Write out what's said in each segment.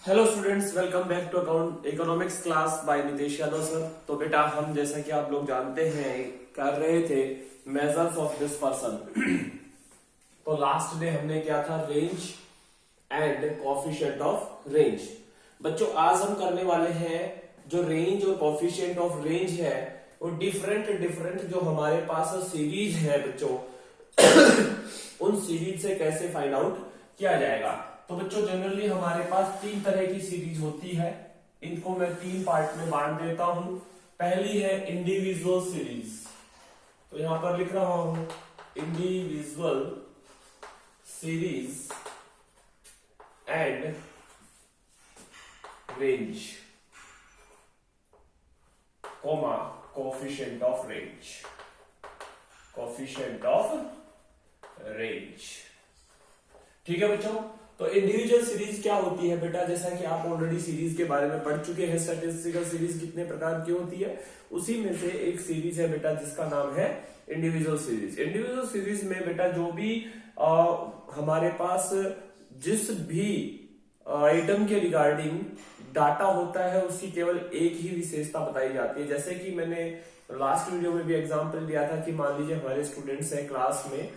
Hello students, welcome back to account economics class by Nitesh Yadav sir. तो बेटा हम जैसा कि आप लोग जानते हैं कर रहे थे मेजर्स ऑफ दिस पर्सन। तो लास्ट डे हमने क्या था, range and coefficient of range. बच्चों आज हम करने वाले हैं जो रेंज और कोफिशिएंट ऑफ रेंज है वो डिफरेंट जो हमारे पास सीरीज है बच्चों उन सीरीज से कैसे फाइंड आउट किया जाएगा। तो बच्चों जनरली हमारे पास तीन तरह की सीरीज होती है, इनको मैं तीन पार्ट में बांट देता हूं। पहली है इंडिविजुअल सीरीज, तो यहां पर लिख रहा हूं individual series and range comma coefficient of range, coefficient of range. ठीक है बच्चों। तो इंडिविजुअल सीरीज क्या होती है बेटा, जैसा कि आप ऑलरेडी सीरीज के बारे में पढ़ चुके हैं, स्टैटिस्टिकल सीरीज कितने प्रकार की होती है, उसी में से एक सीरीज है बेटा जिसका नाम है इंडिविजुअल सीरीज। इंडिविजुअल सीरीज में बेटा जो भी हमारे पास जिस भी आइटम के रिगार्डिंग डाटा होता है उसकी केवल एक ही विशेषता बताई जाती है। जैसे कि मैंने लास्ट वीडियो में भी एग्जांपल दिया था कि मान लीजिए हमारे स्टूडेंट्स हैं क्लास में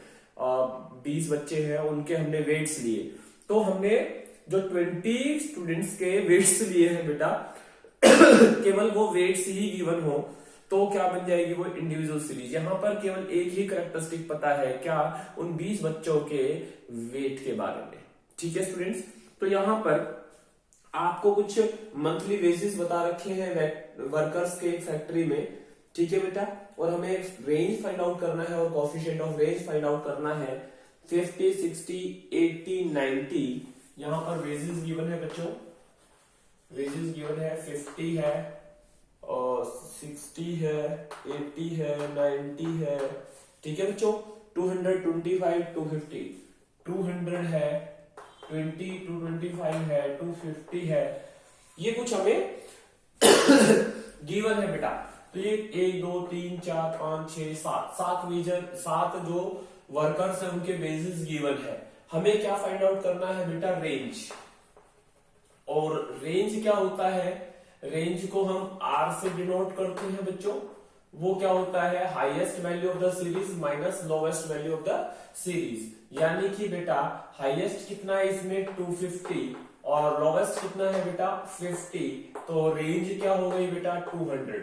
20 बच्चे हैं, उनके हमने वेट्स लिए, तो हमने जो 20 स्टूडेंट्स के वेट्स लिए हैं बेटा केवल वो वेट्स ही गिवन हो तो क्या बन जाएगी, वो इंडिविजुअल सीरीज। यहां पर केवल एक ही कैरेक्टरिस्टिक पता है, क्या, उन 20 बच्चों के वेट के बारे में। ठीक है स्टूडेंट्स। तो यहां पर आपको कुछ मंथली वेजेस बता रखे हैं वर्कर्स के एक फैक्ट्री में। ठीक है बेटा। और हमें रेंज फाइंड आउट करना है और coefficient of range find out करना है। 50, 60, 80, 90 यहां पर वेजेस गिवन है बच्चों, वेजेस गिवन है 50 है और 60 है, 80 है, 90 है। ठीक है बच्चों। 225, 250, 200 है, 20, 225 है, 250 है, ये कुछ हमें गिवन है बेटा। तो ये 1, 2, 3, 4, 5, 6, 7 सात जो वर्कर्स है उनके बेसिस गिवन है। हमें क्या फाइंड आउट करना है बेटा, रेंज। और रेंज क्या होता है, रेंज को हम आर से डिनोट करते हैं बच्चों। वो क्या होता है, highest value of the series minus lowest value of the series. यानी कि बेटा हाईएस्ट कितना है इसमें 250 और लोवेस्ट कितना है बेटा 50, तो रेंज क्या हो गई बेटा 200।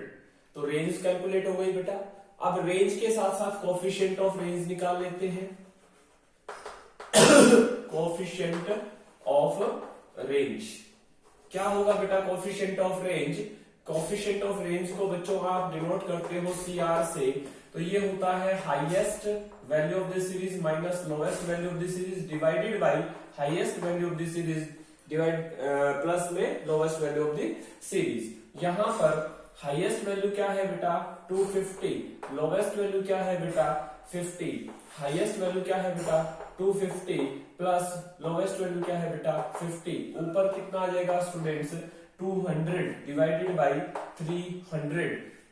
तो रेंज कैलकुलेट हो गई बेटा। अब रेंज के साथ साथ कोफिशिएंट ऑफ रेंज निकाल लेते हैं। कोफिशिएंट ऑफ रेंज क्या होगा बेटा, coefficient of range, coefficient of range को बच्चों आप डिनोट करते हो सीआर से। तो ये होता है highest value of the series minus lowest value of the series divided by highest value of the series divide plus में lowest value of the series. यहां पर हाईएस्ट वैल्यू क्या है बेटा 250, लोवेस्ट वैल्यू क्या है बेटा 50, हाईएस्ट वैल्यू क्या है बेटा 250 प्लस लोवेस्ट वैल्यू क्या है बेटा 50। ऊपर कितना आ जाएगा स्टूडेंट्स 200 डिवाइडेड बाय 300।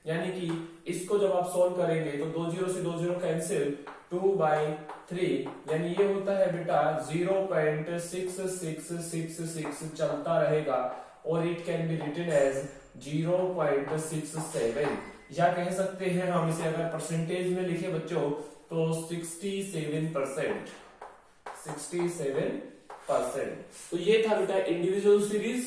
यानी कि इसको जब आप सॉल्व करेंगे तो 2 0 से 2 0 कैंसिल, 2/3 यानी ये होता है बेटा 0.6666 चलता रहेगा और it can be written as 0.67, या कह सकते हैं हम इसे अगर परसेंटेज में लिखे बच्चों तो 67%। 67%। तो ये था बेटा इंडिविजुअल सीरीज।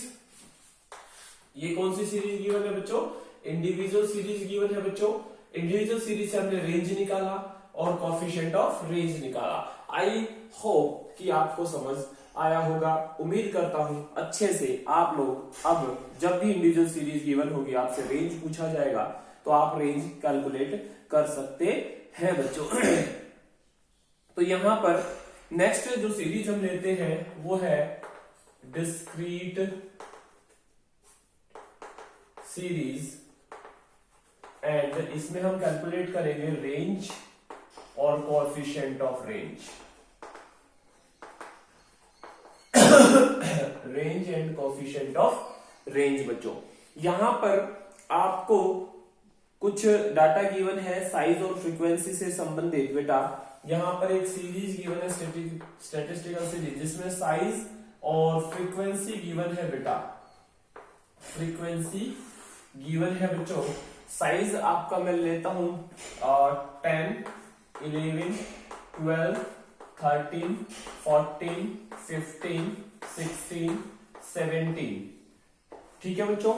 ये कौन सी सीरीज गिवन है बच्चों, इंडिविजुअल सीरीज गिवन है बच्चों। इंडिविजुअल सीरीज से हमने रेंज निकाला और कोफिशिएंट ऑफ रेंज निकाला। आई होप कि आपको समझ आया होगा। उम्मीद करता हूं अच्छे से आप लोग अब जब भी इंडिविजुअल सीरीज गिवन होगी, आपसे रेंज पूछा जाएगा तो आप रेंज कैलकुलेट कर सकते हैं बच्चों। तो यहां पर नेक्स्ट जो सीरीज हम लेते हैं वो है डिस्क्रीट सीरीज एंड इसमें हम कैलकुलेट करेंगे रेंज और coefficient of range. Range and coefficient of range बच्चों। यहां पर आपको कुछ डाटा गिवन है साइज और फ्रीक्वेंसी से संबंधित बेटा। यहां पर एक सीरीज गिवन है स्टैटिस्टिकल सीरीज जिसमें साइज और फ्रीक्वेंसी गिवन है बेटा, फ्रीक्वेंसी गिवन है बच्चों। साइज आपका मैं लेता हूं 10, 11, 12, 13, 14, 15, 16, 17। ठीक है बच्चों।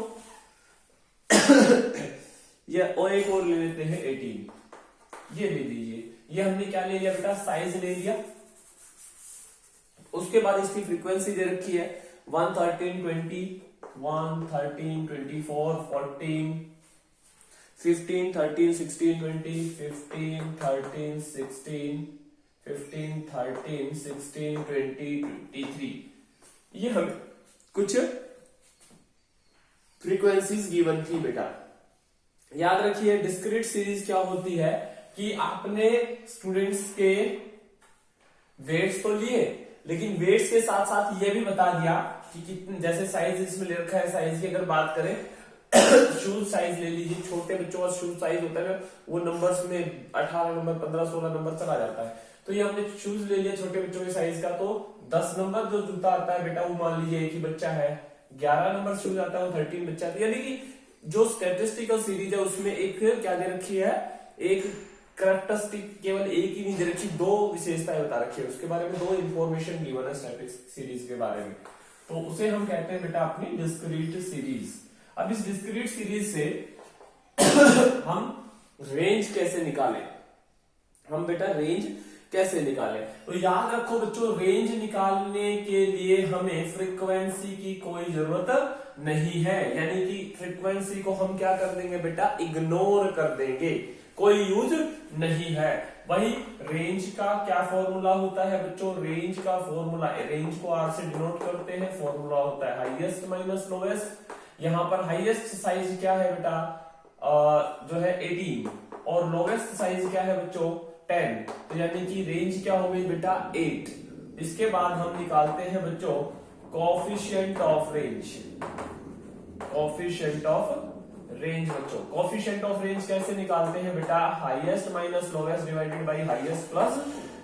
ये और एक और ले लेते हैं 18। ये ले लीजिए, ये हमने क्या ले लिया बेटा, साइज ले लिया। उसके बाद इसकी फ्रीक्वेंसी दे रखी है 1, 13, 20, 1, 13, 24, 14, 15, 13, 16, 20, 15, 13, 16, 15, 13, 16, 20, 23। ये हमें कुछ फ्रीक्वेंसीज गिवन थी बेटा। याद रखिए डिस्क्रीट सीरीज क्या होती है कि आपने स्टूडेंट्स के वेट्स तो लिए, लेकिन वेट्स के साथ साथ ये भी बता दिया कि कितने, जैसे साइज इसमें ले रखा है, साइज की अगर बात करें शूज साइज ले लीजिए, छोटे बच्चों का शूज साइज होता है ना, वो नंबर्स में 18 नंबर, 15, 16 नंबर चला जाता है। तो ये हमने शूज ले लिया छोटे बच्चों के साइज का, तो 10 नंबर जो जूता आता है बेटा, वो मान लीजिए एक ही बच्चा है। 11 नंबर शूज आता है, वो 13 बच्चा आता है। यानी कि जो स्टैटिस्टिकल सीरीज है उसमें एक क्या दे रखी है, एक कैरेक्टरिस्टिक केवल एक ही नहीं दे रखी, दो विशेषताएं बता रखी है, उसके बारे में 2 इंफॉर्मेशन गिवन है स्टैटिस्टिक सीरीज के बारे में। तो उसे हम कहते हैं बेटा अपनी डिस्क्रीट सीरीज। अब इस डिस्क्रीट सीरीज से हम रेंज कैसे निकालें, हम बेटा रेंज कैसे निकालें? तो याद रखो बच्चों, रेंज निकालने के लिए हमें फ्रीक्वेंसी की कोई जरूरत नहीं है। यानी कि फ्रीक्वेंसी को हम क्या कर देंगे बेटा, इग्नोर कर देंगे, कोई यूज नहीं है। वही रेंज का क्या फॉर्मूला होता है बच्चों, रेंज का फॉर्मूला, रेंज को आर से डिनोट करते हैं, फॉर्मूला होता है हाईएस्ट माइनस लोवेस्ट। यहाँ पर हाईएस्ट साइज क्या है बेटा, जो है 18, और लोवेस्ट साइज क्या है बच्चों 10। तो यानी कि रेंज क्या हो गई बेटा 8। इसके बाद हम निकालते हैं बच्चों coefficient of range, coefficient of range. बच्चों कोफिशिएंट ऑफ रेंज कैसे निकालते हैं बेटा, highest minus lowest divided by highest plus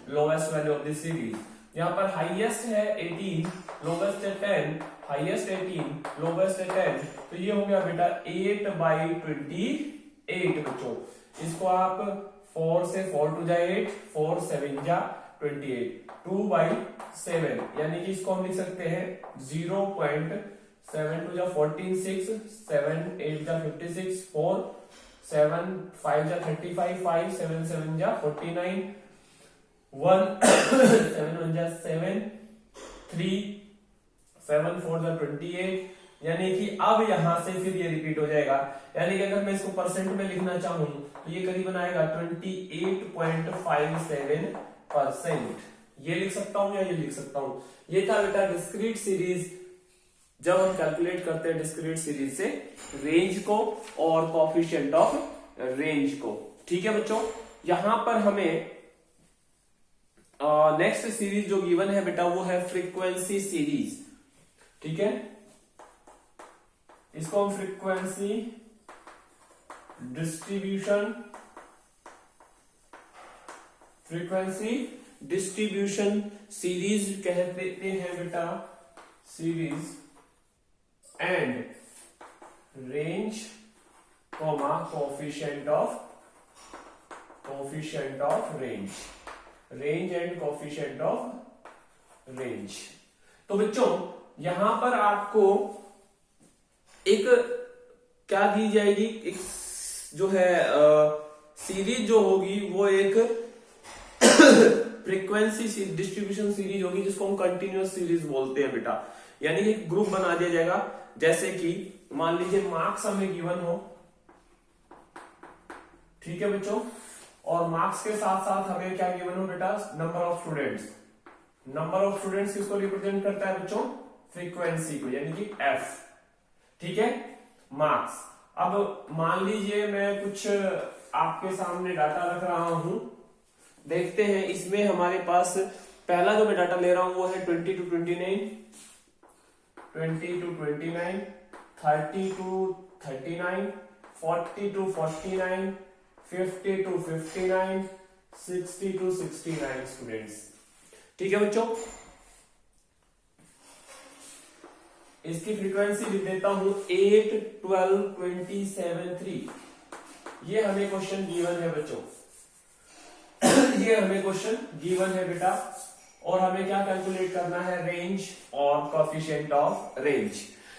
lowest value of the series. यहाँ पर हाईएस्ट है 18, लोवेस्ट है 10, हाईएस्ट 18, लोवेस्ट है 10, तो ये हो गया बेटा 8/28 बच्चों। इसको आप 4 से 4 टू जा 8, 4 7 जा 28, 2/7, यानी कि इसको हम लिख सकते हैं 0.7 टू जा 14, 6, 7 8 जा 56, 4 7 5 जा 35, 5 7 7 जा 49, 1 7 1 जा 7, 3 7 4 जा 28। यानी कि अब यहां से फिर ये रिपीट हो जाएगा, यानी कि अगर मैं इसको परसेंट में लिखना चाहूं तो ये करीबन आएगा 28.57%। ये लिख सकता हूं या ये लिख सकता हूं। ये था बेटा डिस्क्रीट सीरीज, जब हम कैलकुलेट करते हैं डिस्क्रीट सीरीज से रेंज को और कोफिशिएंट ऑफ रेंज को। ठीक है बच्चों, यहां पर हमें नेक्स्ट सीरीज जो गिवन है बेटा वो है फ्रीक्वेंसी सीरीज। ठीक है, इसको हम फ्रीक्वेंसी डिस्ट्रीब्यूशन सीरीज कहते हैं बेटा, series and range comma coefficient of range, range and coefficient of range. तो बच्चों यहां पर आपको एक क्या दी जाएगी, एक जो है सीरीज जो होगी वो एक फ्रीक्वेंसी डिस्ट्रीब्यूशन सीरीज होगी, जिसको हम कंटिन्यूअस सीरीज बोलते हैं बेटा। यानी कि एक ग्रुप बना दिया जाएगा, जैसे कि मान लीजिए मार्क्स हमें गिवन हो, ठीक है बच्चों, और मार्क्स के साथ साथ हमें क्या गिवन हो बेटा, number of students. Number of students किसको रिप्रेजेंट करता है बच्चों, फ्रीक्वेंसी को, यानी कि एफ। ठीक है, मार्क्स। अब मान लीजिए मैं कुछ आपके सामने डाटा रख रहा हूं, देखते हैं इसमें हमारे पास पहला जो मैं डाटा ले रहा हूं वो है 20 to 29, 20 to 29, 30 to 39, 40 to 49, 50 to 59, 60 to 69 students. ठीक है बच्चों, इसकी फ्रीक्वेंसी लिख देता हूं 8, 12, 27, 3। ये हमें क्वेश्चन गिवन है बच्चों, ये हमें क्वेश्चन गिवन है बेटा। और हमें क्या कैलकुलेट करना है, रेंज और कोएफिशिएंट ऑफ रेंज।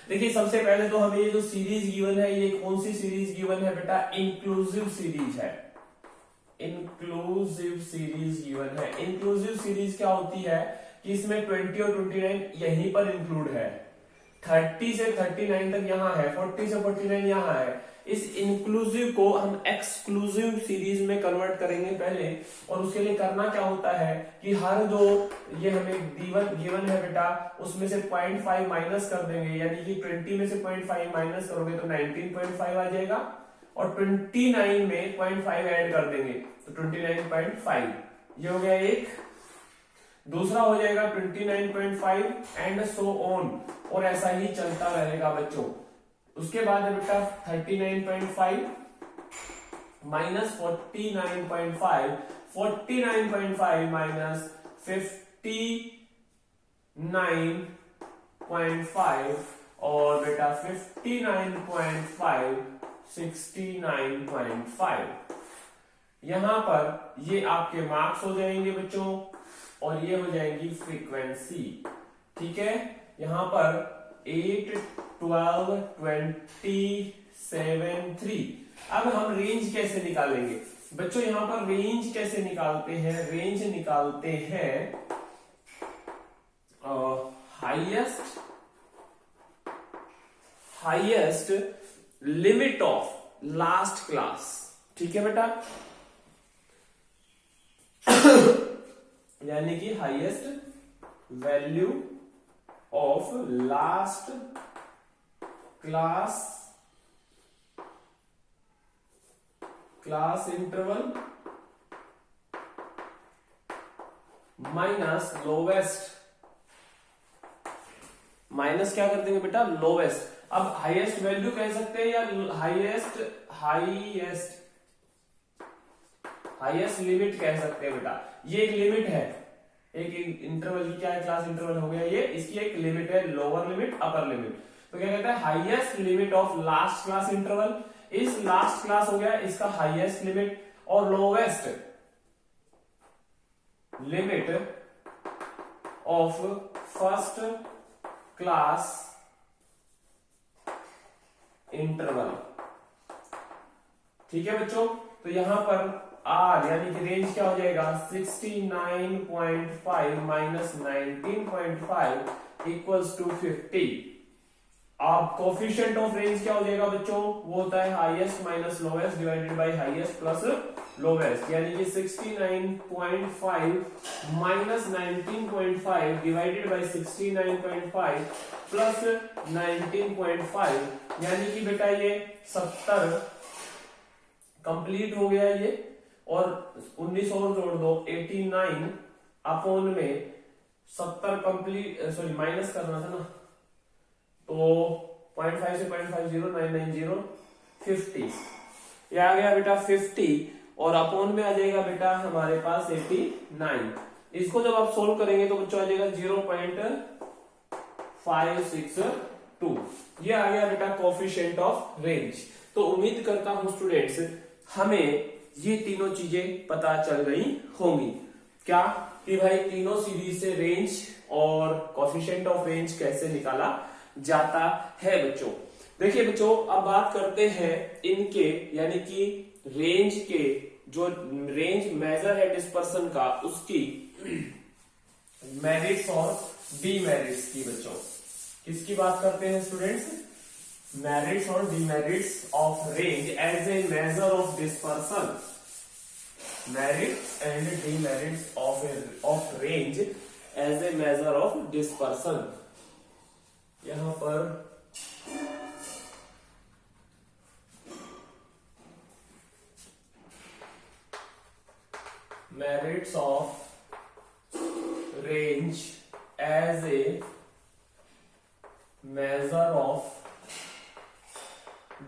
देखिए सबसे पहले तो हमें ये जो सीरीज गिवन है, ये कौन सी सीरीज गिवन है बेटा, इंक्लूसिव सीरीज है। इंक्लूसिव सीरीज गिवन है। इंक्लूसिव सीरीज क्या होती है कि इसमें 20 और 29 यहीं पर इंक्लूड है, 30 से 39 तक यहाँ है, 40 से 49 यहाँ है। इस इंक्लूसिव को हम एक्सक्लूसिव सीरीज में कन्वर्ट करेंगे पहले, और उसके लिए करना क्या होता है कि हर जो ये हमें गिवन है बेटा, उसमें से 0.5 माइनस कर देंगे, यानी कि 20 में से 0.5 माइनस करोगे तो 19.5 आ जाएगा, और 29 में 0.5 ऐड कर देंगे तो 29.5। ये हो गया एक। दूसरा हो जाएगा 29.5 एंड सो ऑन, और ऐसा ही चलता रहेगा बच्चों। उसके बाद है बेटा 39.5 माइनस 49.5, 49.5 माइनस 59.5, और बेटा 59.5 69.5। यहां पर ये आपके मार्क्स हो जाएंगे बच्चों, और ये हो जाएगी फ्रीक्वेंसी। ठीक है, यहां पर 8, 12, 27, 3। अब हम रेंज कैसे निकालेंगे बच्चों, यहां पर रेंज कैसे निकालते हैं, रेंज निकालते हैं highest limit of last class. ठीक है बेटा, यानी कि highest value of last class interval minus lowest, minus क्या कर देंगे बेटा, लोवेस्ट। अब हाईएस्ट वैल्यू कह सकते हैं या हाईएस्ट लिमिट कह सकते हैं बेटा। ये एक लिमिट है, एक इंटरवल की क्या है, क्लास इंटरवल हो गया ये, इसकी एक लिमिट है, लोअर लिमिट अपर लिमिट। तो क्या कहता है, highest limit of last class interval. इस लास्ट क्लास हो गया इसका हाईएस्ट लिमिट, और lowest limit of first class interval. ठीक है बच्चों, तो यहां पर आर यानी कि रेंज क्या हो जाएगा, 69.5 माइनस 19.5 इक्वल्स टू 50। अब कोफिशिएंट ऑफ रेंज क्या हो जाएगा बच्चों, वो होता है highest minus lowest divided by highest plus lowest, यानी कि 69.5 माइनस 19.5 डिवाइडेड बाय 69.5 प्लस 19.5, यानी कि बेटा ये 70 कंप्लीट हो गया ये, और 19 और जोड़ दो 89 अपॉन में 70 कंप्लीट, सॉरी माइनस करना था ना, तो 0.5 से 0.50 990 50, ये आ गया बेटा 50, और अपॉन में आ जाएगा बेटा हमारे पास 89। इसको जब आप सोल्व करेंगे तो बच्चों आ जाएगा 0.562। ये आ गया बेटा कोफिशिएंट ऑफ रेंज। तो उम्मीद करता हूं स्टूडेंट्स हमें ये तीनों चीजें पता चल गई होंगी। क्या कि भाई तीनों सीरीज से रेंज और कोफिशिएंट ऑफ रेंज कैसे निकाला जाता है बच्चों। देखिए बच्चों, अब बात करते हैं इनके, यानी कि रेंज के जो रेंज मेजर है डिस्पर्सन का, उसकी मेरिट्स और डीमेरिट्स की। बच्चों किसकी बात करते हैं स्टूडेंट्स, मेरिट्स और demerits of range as a measure of dispersion. Merits and demerits of range as a measure of dispersion. यहां पर merits of range as a measure of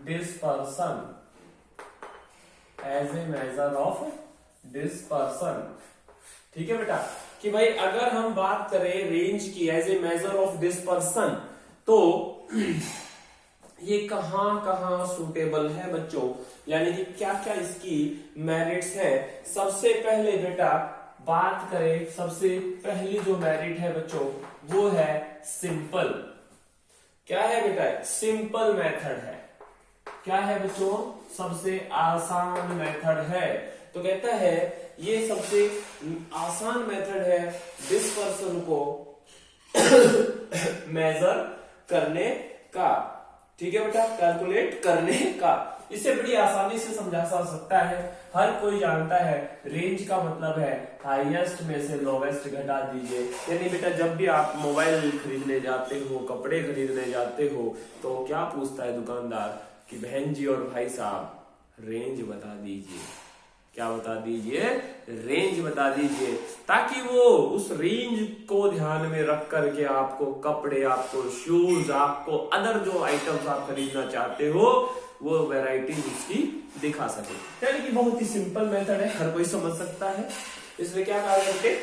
dispersion, as a measure of dispersion। ठीक है बेटा, कि भाई अगर हम बात करें रेंज की as a measure of dispersion, तो ये कहां कहां सूटेबल है बच्चों, यानी कि क्या क्या इसकी मेरिट्स है। सबसे पहले बेटा बात करें, सबसे पहली जो मेरिट है बच्चों वो है सिंपल। क्या है बेटा? सिंपल मेथड है। क्या है बच्चों? सबसे आसान मेथड है। तो कहता है ये सबसे आसान मेथड है डिस्पर्सन को मेजर करने का। ठीक है बेटा, कैलकुलेट करने का। इसे बड़ी आसानी से समझा सकता है, हर कोई जानता है। रेंज का मतलब है हाईएस्ट में से लोवेस्ट घटा दीजिए। यानी बेटा जब भी आप मोबाइल खरीदने जाते हो, कपड़े खरीदने जाते हो, तो क्या पूछता है दुकानदार कि बहन जी और भाई साहब रेंज बता दीजिए। क्या बता दीजिए? रेंज बता दीजिए, ताकि वो उस रेंज को ध्यान में रख करके आपको कपड़े, आपको शूज, आपको अदर जो आइटम्स आप खरीदना चाहते हो वो वैरायटी उसकी दिखा सके। यानी कि बहुत ही सिंपल मेथड है, हर कोई समझ सकता है। इसमें क्या कहा करते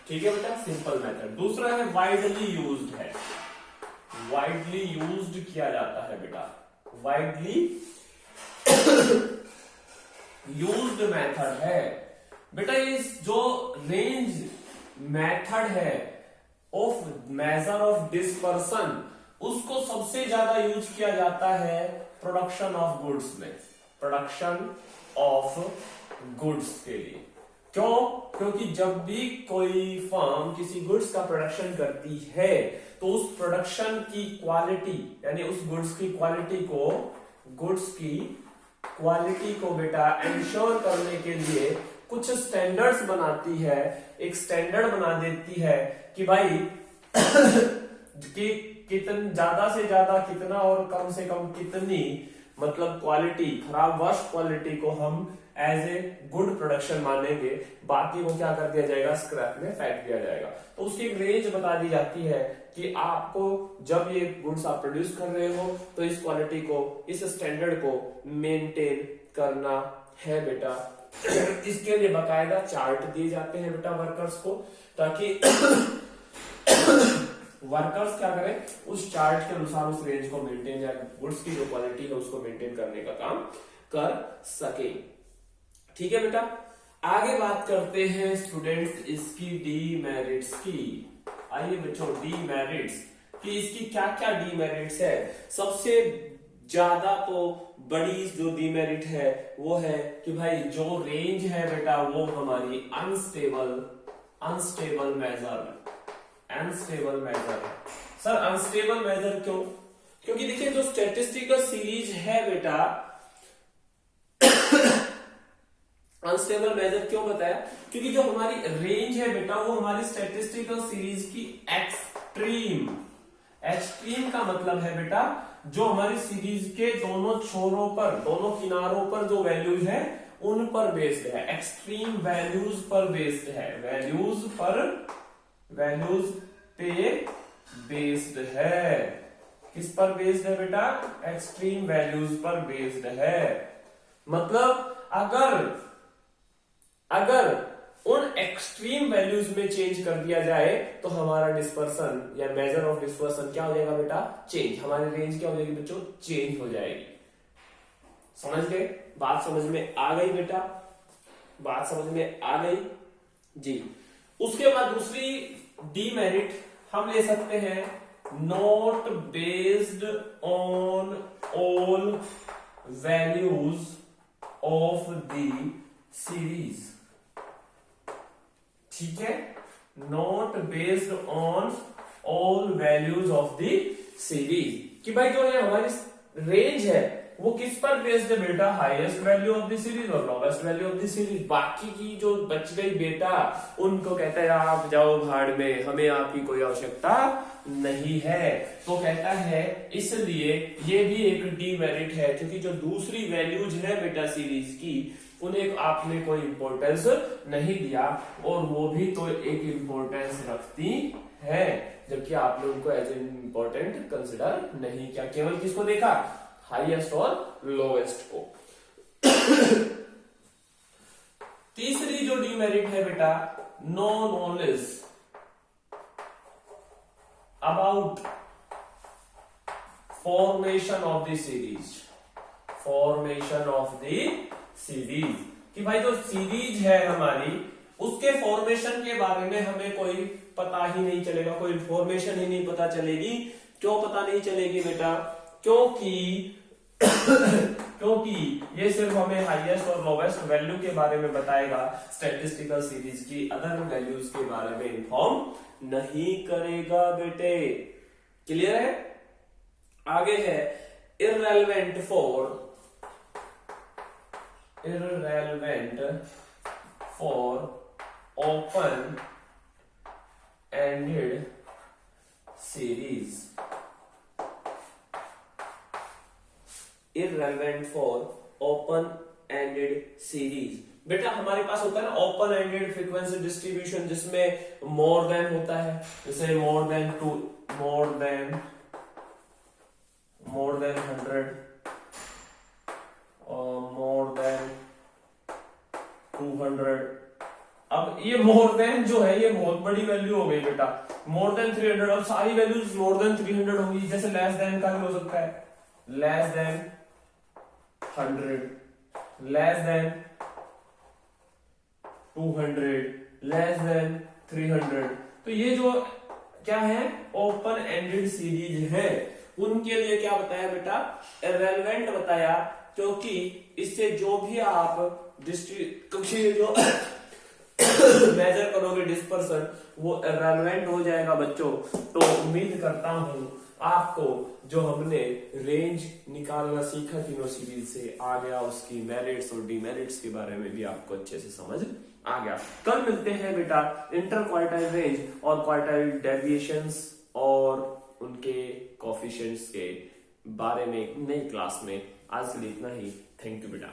ठीक है बेटा, सिंपल मेथड। दूसरा है वाइडली यूज्ड है, वाइडली यूज्ड किया जाता है बेटा, वाइडली यूज्ड मेथड है बेटा। ये जो रेंज मेथड है ऑफ मेजर ऑफ डिस्पर्सन, उसको सबसे ज्यादा यूज किया जाता है प्रोडक्शन ऑफ गुड्स में, प्रोडक्शन ऑफ गुड्स के लिए। क्यों? क्योंकि जब भी कोई फर्म किसी गुड्स का प्रोडक्शन करती है तो उस प्रोडक्शन की क्वालिटी, यानी उस गुड्स की क्वालिटी को बेटा इंश्योर करने के लिए कुछ स्टैंडर्ड्स बनाती है। एक स्टैंडर्ड बना देती है कि भाई कि ज्यादा से ज्यादा कितना और कम से कम कितनी, मतलब क्वालिटी, खराब वर्स्ट क्वालिटी को हम एज ए गुड प्रोडक्शन मानेंगे, बाकी को क्या कर दिया जाएगा? स्क्रैप में फेंक दिया जाएगा। तो उसकी एक रेंज बता दी जाती है कि आपको जब ये गुड्स आप प्रोड्यूस कर रहे हो तो इस क्वालिटी को, इस स्टैंडर्ड को मेंटेन करना है बेटा। इसके लिए बकायदा चार्ट दिए जाते हैं बेटा वर्कर्स को, ताकि वर्कर्स क्या करें, उस चार्ट के अनुसार उस रेंज को मेंटेन, या गुड्स की जो क्वालिटी है उसको मेंटेन करने का काम कर सके। ठीक है बेटा, आगे बात करते हैं स्टूडेंट्स इसकी डीमेरिट्स की। आइए बच्चों, डीमेरिट्स कि इसकी क्या क्या डीमेरिट्स है। सबसे ज्यादा तो बड़ी जो डीमेरिट है वो है कि भाई जो रेंज है बेटा वो हमारी unstable measure. Sir unstable measure क्यों? क्योंकि देखिए जो स्टैटिस्टिकल सीरीज है बेटा, अनस्टेबल मेजर क्यों बताया? क्योंकि जो हमारी रेंज है बेटा वो हमारी स्टैटिस्टिकल सीरीज की एक्सट्रीम का मतलब है बेटा जो हमारी सीरीज के दोनों छोरों पर, दोनों किनारों पर जो वैल्यूज है उन पर बेस्ड है, एक्सट्रीम वैल्यूज पर बेस्ड है, वैल्यूज पे बेस्ड है। किस पर बेस्ड है बेटा? एक्सट्रीम वैल्यूज पर बेस्ड है। मतलब अगर उन एक्सट्रीम वैल्यूज में चेंज कर दिया जाए तो हमारा डिस्पर्सन या मेजर ऑफ डिस्पर्सन क्या हो जाएगा बेटा? चेंज। हमारी रेंज क्या हो जाएगी बच्चों? चेंज हो जाएगी। समझ गए? बात समझ में आ गई बेटा? बात समझ में आ गई जी। उसके बाद दूसरी डीमेरिट हम ले सकते हैं, not based on all values of the series. ठीक है, not based on all values of the series, कि भाई जो ये हमारी रेंज है वो किस पर बेस्ड है बेटा? Highest value of the series और lowest value of the series. बाकी की जो बच गई बेटा उनको कहता है आप जाओ भाड़ में, हमें आपकी कोई आवश्यकता नहीं है। तो कहता है इसलिए ये भी एक डीमेरिट है, क्योंकि जो दूसरी वैल्यूज है बेटा सीरीज की उन्हें आपने कोई इंपॉर्टेंस नहीं दिया, और वो भी तो एक इंपॉर्टेंस रखती है, जबकि आपने उनको एज ए इंपॉर्टेंट कंसिडर नहीं किया। केवल किसको देखा? हाईएस्ट और लोवेस्ट को। तीसरी जो डीमेरिट है बेटा, no knowledge about formation of the series, formation of the series, कि भाई जो सीरीज है हमारी उसके फॉर्मेशन के बारे में हमें कोई पता ही नहीं चलेगा, कोई फॉर्मेशन ही नहीं पता चलेगी। क्यों पता नहीं चलेगी बेटा? क्योंकि क्योंकि ये सिर्फ हमें हाईएस्ट और लोवेस्ट वैल्यू के बारे में बताएगा, स्टैटिस्टिकल सीरीज की अदर वैल्यूज के बारे में इन्फॉर्म नहीं करेगा बेटे। क्लियर है? आगे है irrelevant for open ended series, irrelevant for open ended series। बेटा हमारे पास होता है ना ओपन एंडेड फ्रीक्वेंसी डिस्ट्रीब्यूशन, जिसमें मोर देन होता है, जैसे मोर देन 100 और मोर देन 200। अब ये मोर देन जो है ये बहुत बड़ी वैल्यू हो गई बेटा, मोर देन 300। अब सारी वैल्यूज मोर देन 300 होगी। जैसे लेस देन का भी हो सकता है, less than 100, less than 200, less than 300। तो ये जो क्या है ओपन एंडेड सीरीज है, उनके लिए क्या बताया बेटा? इररेलेवेंट बताया, क्योंकि इससे जो भी आप जो मेजर करोगे डिस्पर्सन वो इररेलेवेंट हो जाएगा बच्चों। तो उम्मीद करता हूं आपको जो हमने रेंज निकालना सीखा तीनों सीरीज से आ गया, उसकी मेरिट्स और डीमेरिट्स के बारे में भी आपको अच्छे से समझ आ गया। कल मिलते हैं बेटा इंटर क्वार्टाइल रेंज और क्वार्टाइल डेविएशंस और उनके कोफिशिएंट्स के बारे में नई क्लास में। आज के लिए इतना ही। थैंक यू बेटा।